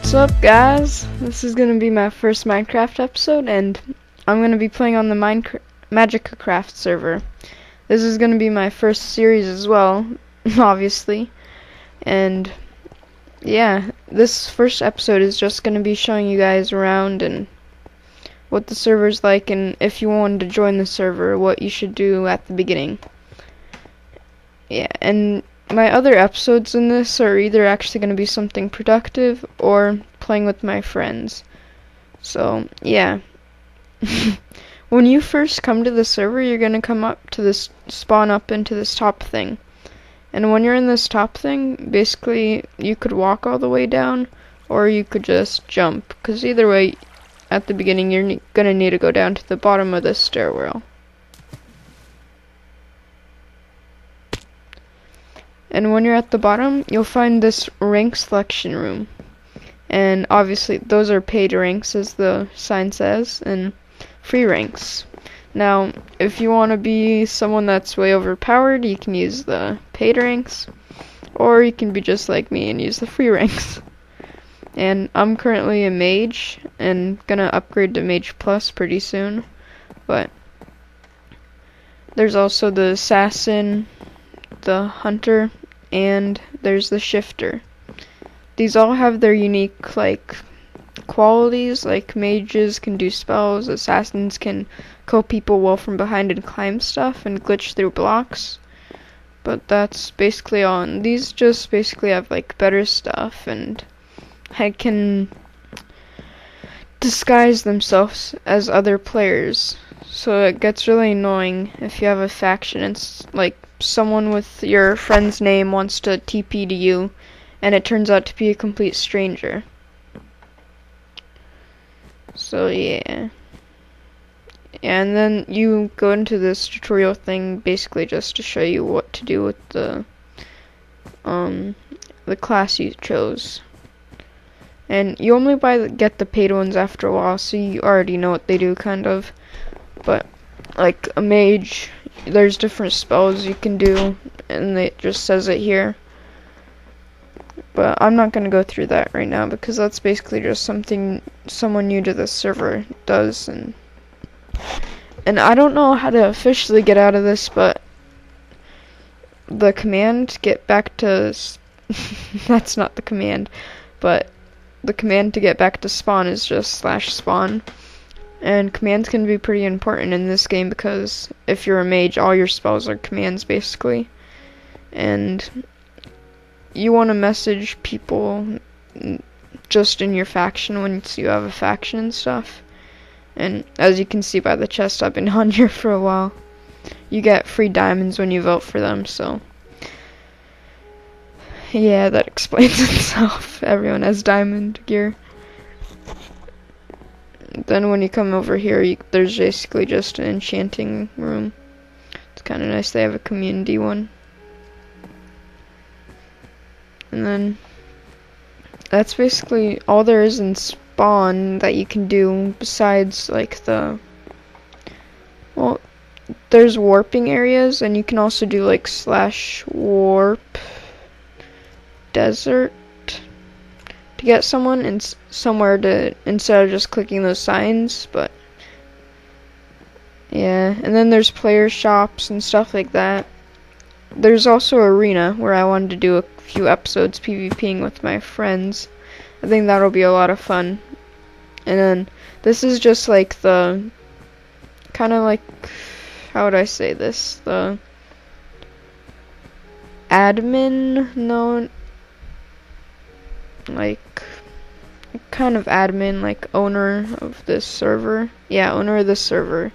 What's up, guys? This is gonna be my first Minecraft episode, and I'm gonna be playing on the Magicacraft server. This is gonna be my first series as well, obviously. And yeah, this first episode is just gonna be showing you guys around and what the server's like, and if you wanted to join the server, what you should do at the beginning. Yeah, and my other episodes in this are either actually going to be something productive or playing with my friends. So, yeah. When you first come to the server, you're going to come up to this, spawn up into this top thing. And when you're in this top thing, basically, you could walk all the way down, or you could just jump. Because either way, at the beginning, you're going to need to go down to the bottom of this stairwell. And when you're at the bottom, you'll find this rank selection room. And obviously, those are paid ranks, as the sign says, and free ranks. Now, if you want to be someone that's way overpowered, you can use the paid ranks, or you can be just like me and use the free ranks. And I'm currently a mage, and gonna upgrade to Mage Plus pretty soon. But there's also the assassin, the hunter, and there's the shifter. These all have their unique qualities. Like mages can do spells, assassins can kill people well from behind and climb stuff and glitch through blocks. But that's basically all. And these just basically have better stuff and can disguise themselves as other players. So it gets really annoying if you have a faction. It's like someone with your friend's name wants to TP to you, and it turns out to be a complete stranger. So yeah. And then you go into this tutorial thing basically just to show you what to do with the class you chose. And you only get the paid ones after a while, so you already know what they do, kind of. But like a mage, there's different spells you can do, and it just says it here. But I'm not going to go through that right now, because that's basically just something someone new to the server does. And I don't know how to officially get out of this, but the command get back to that's not the command, but the command to get back to spawn is just /spawn. And commands can be pretty important in this game, because if you're a mage, all your spells are commands basically. And you want to message people just in your faction once you have a faction and stuff. And as you can see by the chest, I've been on here for a while. You get free diamonds when you vote for them, so yeah, that explains itself. Everyone has diamond gear. Then when you come over here, there's basically just an enchanting room. It's kind of nice. They have a community one. And then that's basically all there is in spawn that you can do, besides there's warping areas, and you can also do /warp desert to get someone in somewhere to, instead of just clicking those signs. But yeah, and then there's player shops and stuff like that. There's also arena, where I wanted to do a few episodes PvPing with my friends. I think that'll be a lot of fun. And then this is just the kind of how would I say this, the admin, no, kind of admin, owner of this server. Yeah, owner of the server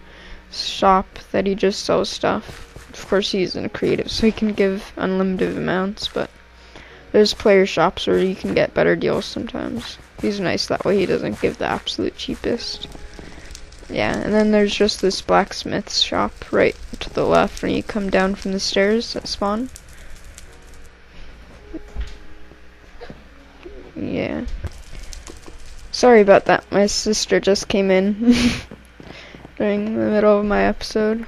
shop that he just sells stuff. Of course, he's in creative, so he can give unlimited amounts, but there's player shops where you can get better deals sometimes. He's nice that way, he doesn't give the absolute cheapest. Yeah, and then there's just this blacksmith's shop right to the left when you come down from the stairs at spawn. Yeah. Sorry about that, my sister just came in during the middle of my episode.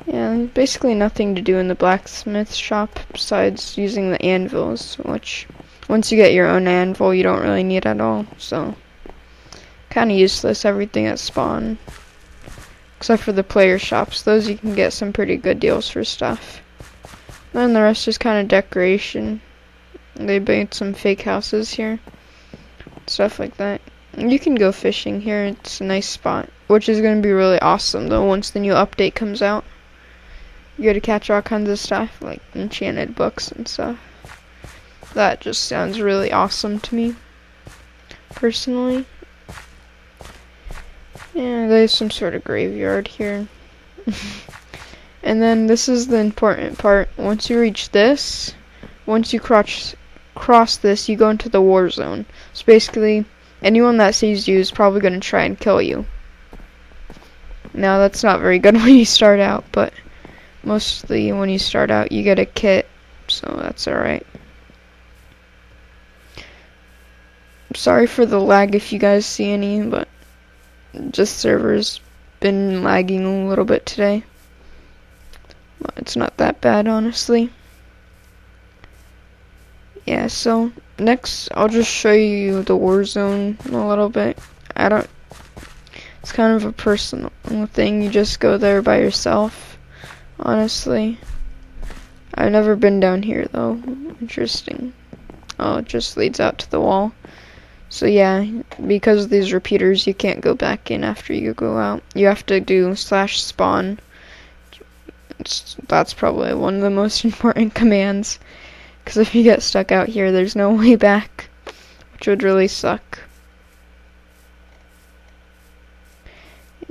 Yeah, basically nothing to do in the blacksmith shop besides using the anvils, which once you get your own anvil, you don't really need it at all. So, kind of useless, everything at spawn. Except for the player shops. Those you can get some pretty good deals for stuff. Then the rest is kind of decoration. They made some fake houses here. Stuff like that. You can go fishing here. It's a nice spot. Which is going to be really awesome though once the new update comes out. You get to catch all kinds of stuff like enchanted books and stuff. That just sounds really awesome to me. Personally. Yeah, there's some sort of graveyard here. And then this is the important part. Once you reach this, once you cross this, you go into the war zone. So basically, anyone that sees you is probably going to try and kill you. Now, that's not very good when you start out, but mostly when you start out, you get a kit, so that's alright. Sorry for the lag if you guys see any, but just server's been lagging a little bit today. But it's not that bad, honestly. Yeah, so next I'll just show you the war zone a little bit. It's kind of a personal thing. You just go there by yourself, honestly. I've never been down here though. Interesting. Oh, it just leads out to the wall. So yeah, because of these repeaters, you can't go back in after you go out. You have to do /spawn. That's probably one of the most important commands. Because if you get stuck out here, there's no way back. Which would really suck.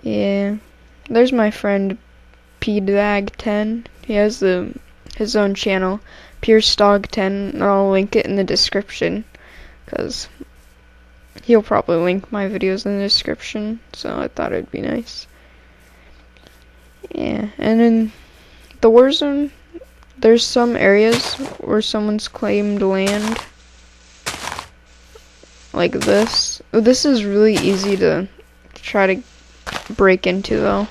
Yeah. There's my friend PDAG10. He has his own channel, PierceDog10, and I'll link it in the description. Because he'll probably link my videos in the description, so I thought it'd be nice. Yeah, and in the Warzone, there's some areas where someone's claimed land. Like this. This is really easy to try to break into, though.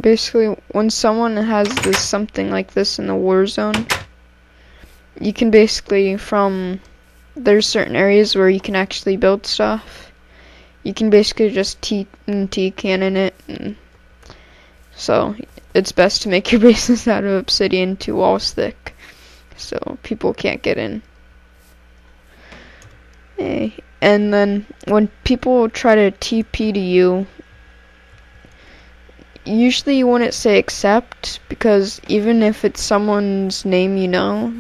Basically, when someone has something like this in the war zone, you can basically, there's certain areas where you can actually build stuff. You can basically just TNT cannon it, and so it's best to make your bases out of obsidian 2 walls thick, so people can't get in. Hey. And then when people try to TP to you, usually you wouldn't say accept, because even if it's someone's name you know,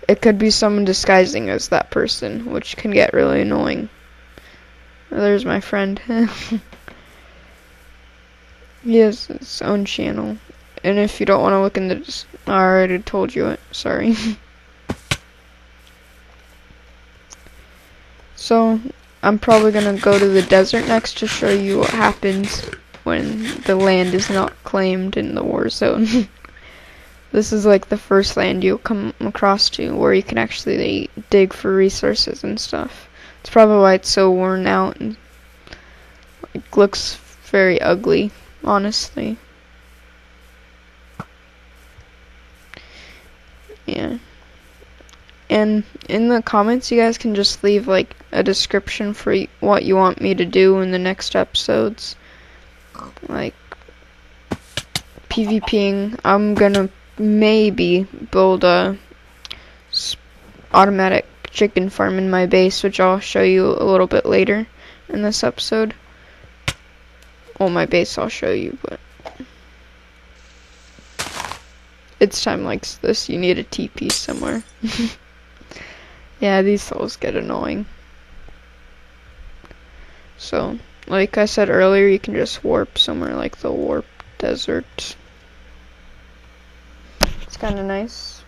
it could be someone disguising as that person, which can get really annoying. There's my friend. He has his own channel. And if you don't want to look in the I already told you it, sorry. So, I'm probably gonna go to the desert next to show you what happens when the land is not claimed in the war zone. This is like the first land you'll come across to where you can actually dig for resources and stuff. It's probably why it's so worn out and it looks very ugly, honestly. Yeah. And in the comments, you guys can just leave like a description for what you want me to do in the next episodes. Like PvPing, I'm gonna maybe build a automatic chicken farm in my base, which I'll show you a little bit later in this episode. Well, my base I'll show you, but it's time like this, you need a TP somewhere. Yeah, these souls get annoying. So, like I said earlier, you can just warp somewhere like the warp desert. It's kind of nice.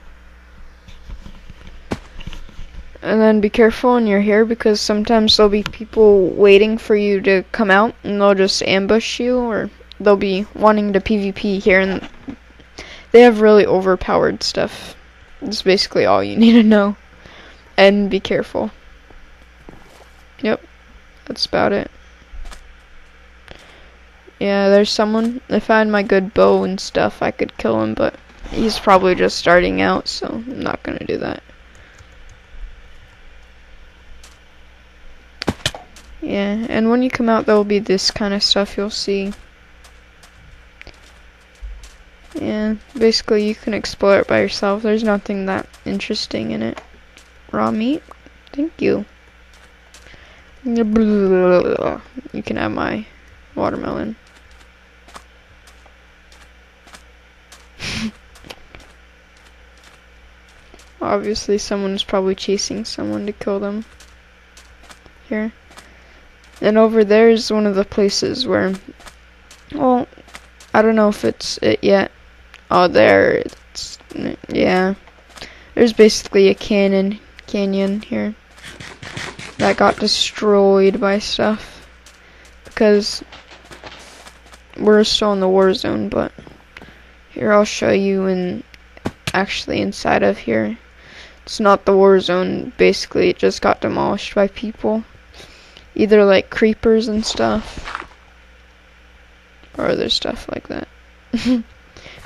And then be careful when you're here, because sometimes there'll be people waiting for you to come out and they'll just ambush you, or they'll be wanting to PvP here, and they have really overpowered stuff. That's basically all you need to know. And be careful. Yep, that's about it. Yeah, there's someone. If I had my good bow and stuff, I could kill him, but he's probably just starting out, so I'm not gonna do that. Yeah, and when you come out, there'll be this kind of stuff you'll see. Yeah, basically you can explore it by yourself. There's nothing that interesting in it. Raw meat? Thank you. You can have my watermelon. Obviously someone's probably chasing someone to kill them. Here. And over there is one of the places where, well, I don't know if it's it yet. Oh, there, it's, yeah. There's basically a canyon here that got destroyed by stuff because we're still in the war zone, but here I'll show you actually inside of here. It's not the war zone, basically it just got demolished by people. Either like creepers and stuff, or other stuff like that.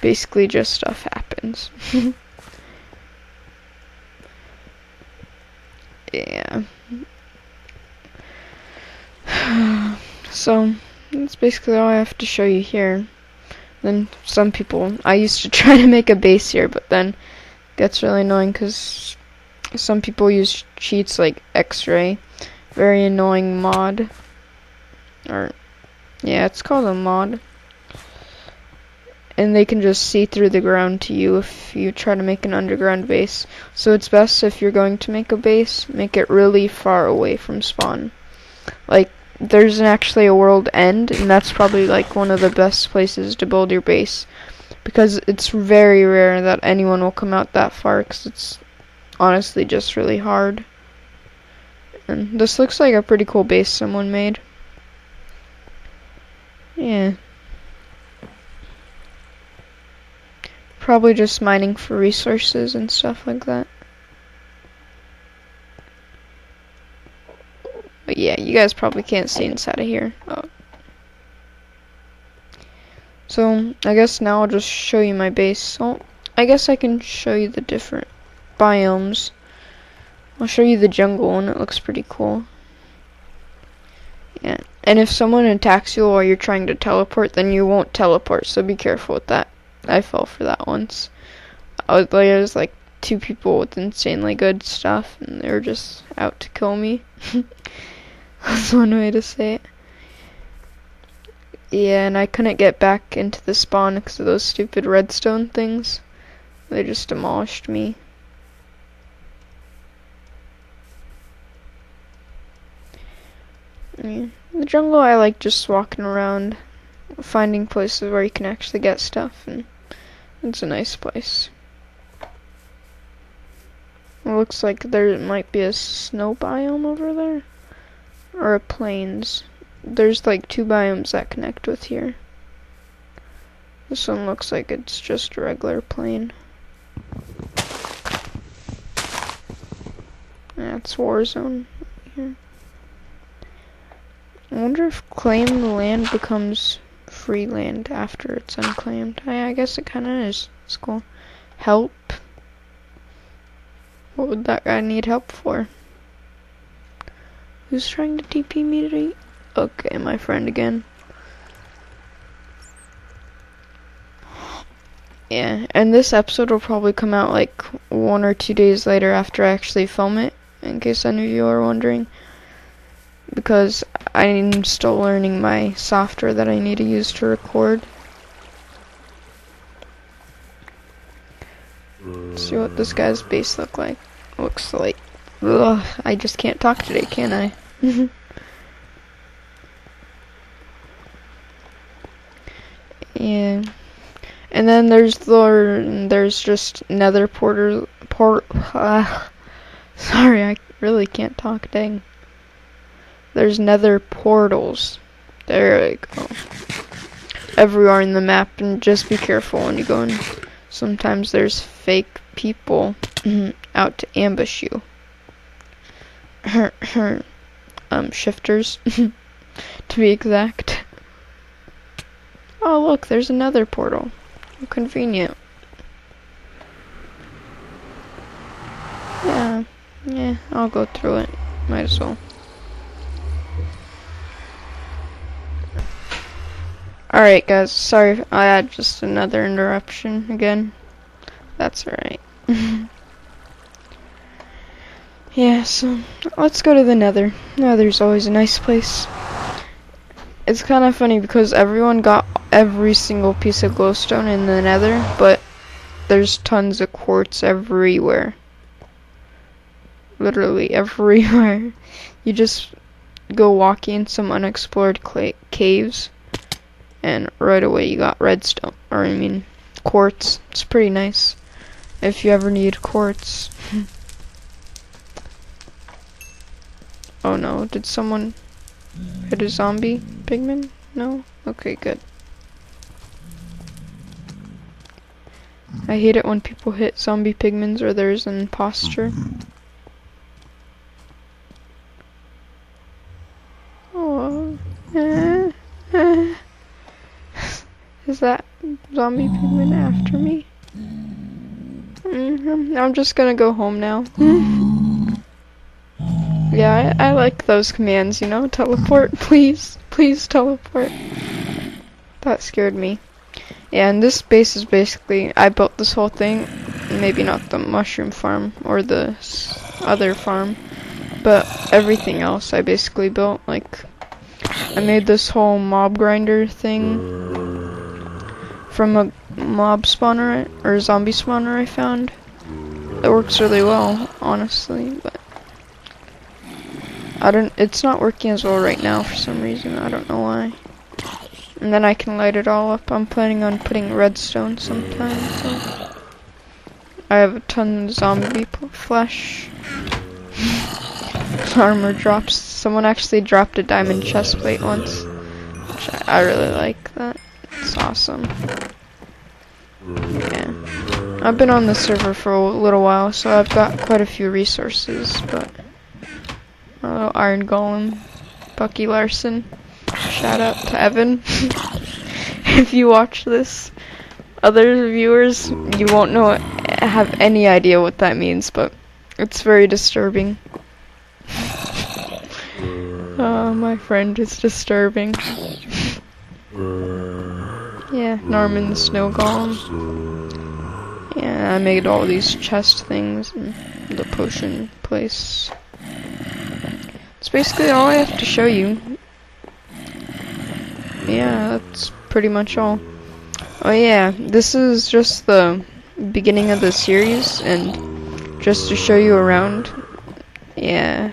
Basically just stuff happens. Yeah. So, that's basically all I have to show you here. Then some people, I used to try to make a base here, but then it gets really annoying because some people use cheats like X-ray. Very annoying mod. Or, yeah, it's called a mod. And they can just see through the ground to you if you try to make an underground base. So it's best if you're going to make a base, make it really far away from spawn. Like, there's actually a world end, and that's probably like one of the best places to build your base. Because it's very rare that anyone will come out that far, because it's honestly just really hard. And this looks like a pretty cool base someone made. Yeah. Probably just mining for resources and stuff like that. But yeah, you guys probably can't see inside of here. Oh. So, I guess now I'll just show you my base. So, I guess I can show you the different biomes. I'll show you the jungle, and it looks pretty cool. Yeah, and if someone attacks you while you're trying to teleport, then you won't teleport, so be careful with that. I fell for that once. There's like 2 people with insanely good stuff, and they were just out to kill me. That's one way to say it. Yeah, and I couldn't get back into the spawn because of those stupid redstone things. They just demolished me. Yeah. The jungle, I like just walking around, finding places where you can actually get stuff, and it's a nice place. It looks like there might be a snow biome over there, or a plains. There's like 2 biomes that connect with here. This one looks like it's just a regular plain. Yeah, it's war zone here. I wonder if claimed land becomes free land after it's unclaimed. I guess it kind of is. It's cool. Help. What would that guy need help for? Who's trying to TP me to eat? Okay, my friend again. Yeah, and this episode will probably come out like 1 or 2 days later after I actually film it, in case any of you are wondering. Because I'm still learning my software that I need to use to record. Let's see what this guy's base looks like. Ugh, I just can't talk today, can I? Yeah. And then there's just nether sorry, I really can't talk, dang. There's nether portals. There we go. Everywhere in the map, and just be careful when you go in. Sometimes there's fake people out to ambush you. Shifters, to be exact. Oh look, there's another portal. How convenient. Yeah, I'll go through it. Might as well. Alright guys, sorry I had just another interruption again. That's alright. Yeah, so let's go to the Nether. Nether's always a nice place. It's kind of funny because everyone got every single piece of glowstone in the Nether, but there's tons of quartz everywhere. Literally everywhere. You just go walking in some unexplored caves, and right away you got redstone, or I mean quartz. It's pretty nice if you ever need quartz. Oh no, did someone hit a zombie pigman? No? Okay, good. I hate it when people hit zombie pigments or there's an imposter. Oh, is that zombie pigman after me? I'm just gonna go home now. Yeah, I like those commands, you know? Teleport, please. Please teleport. That scared me. Yeah, and this base is basically, I built this whole thing. Maybe not the mushroom farm or the other farm, but everything else I basically built. Like, I made this whole mob grinder thing from a mob spawner, or zombie spawner I found. It works really well, honestly, but it's not working as well right now for some reason. I don't know why. And then I can light it all up. I'm planning on putting redstone sometime, so I have a ton of zombie flesh. Armor drops. Someone actually dropped a diamond chestplate once, which I really like that. It's awesome. Yeah. I've been on the server for a little while, so I've got quite a few resources, but a little iron golem, Bucky Larson. Shout out to Evan. If you watch this, other viewers, you won't have any idea what that means, but it's very disturbing. Oh, my friend is disturbing. Yeah, Norman the Snow Golem. Yeah, I made all these chest things and the potion place. It's basically all I have to show you. Yeah, that's pretty much all. Oh yeah, this is just the beginning of the series, and just to show you around. Yeah.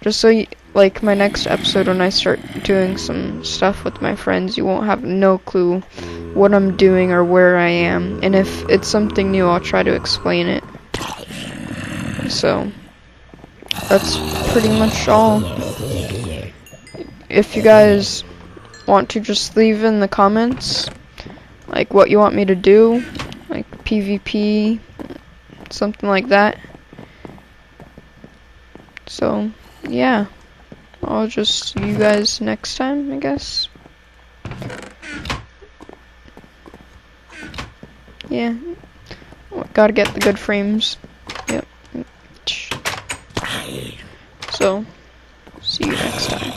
Just so you, like my next episode when I start doing some stuff with my friends, you won't have no clue what I'm doing or where I am. And if it's something new, I'll try to explain it. So, that's pretty much all. If you guys want to, just leave in the comments like what you want me to do, like PvP, something like that. So yeah, I'll just see you guys next time, I guess. Yeah, gotta get the good frames. Yep. So see you next time.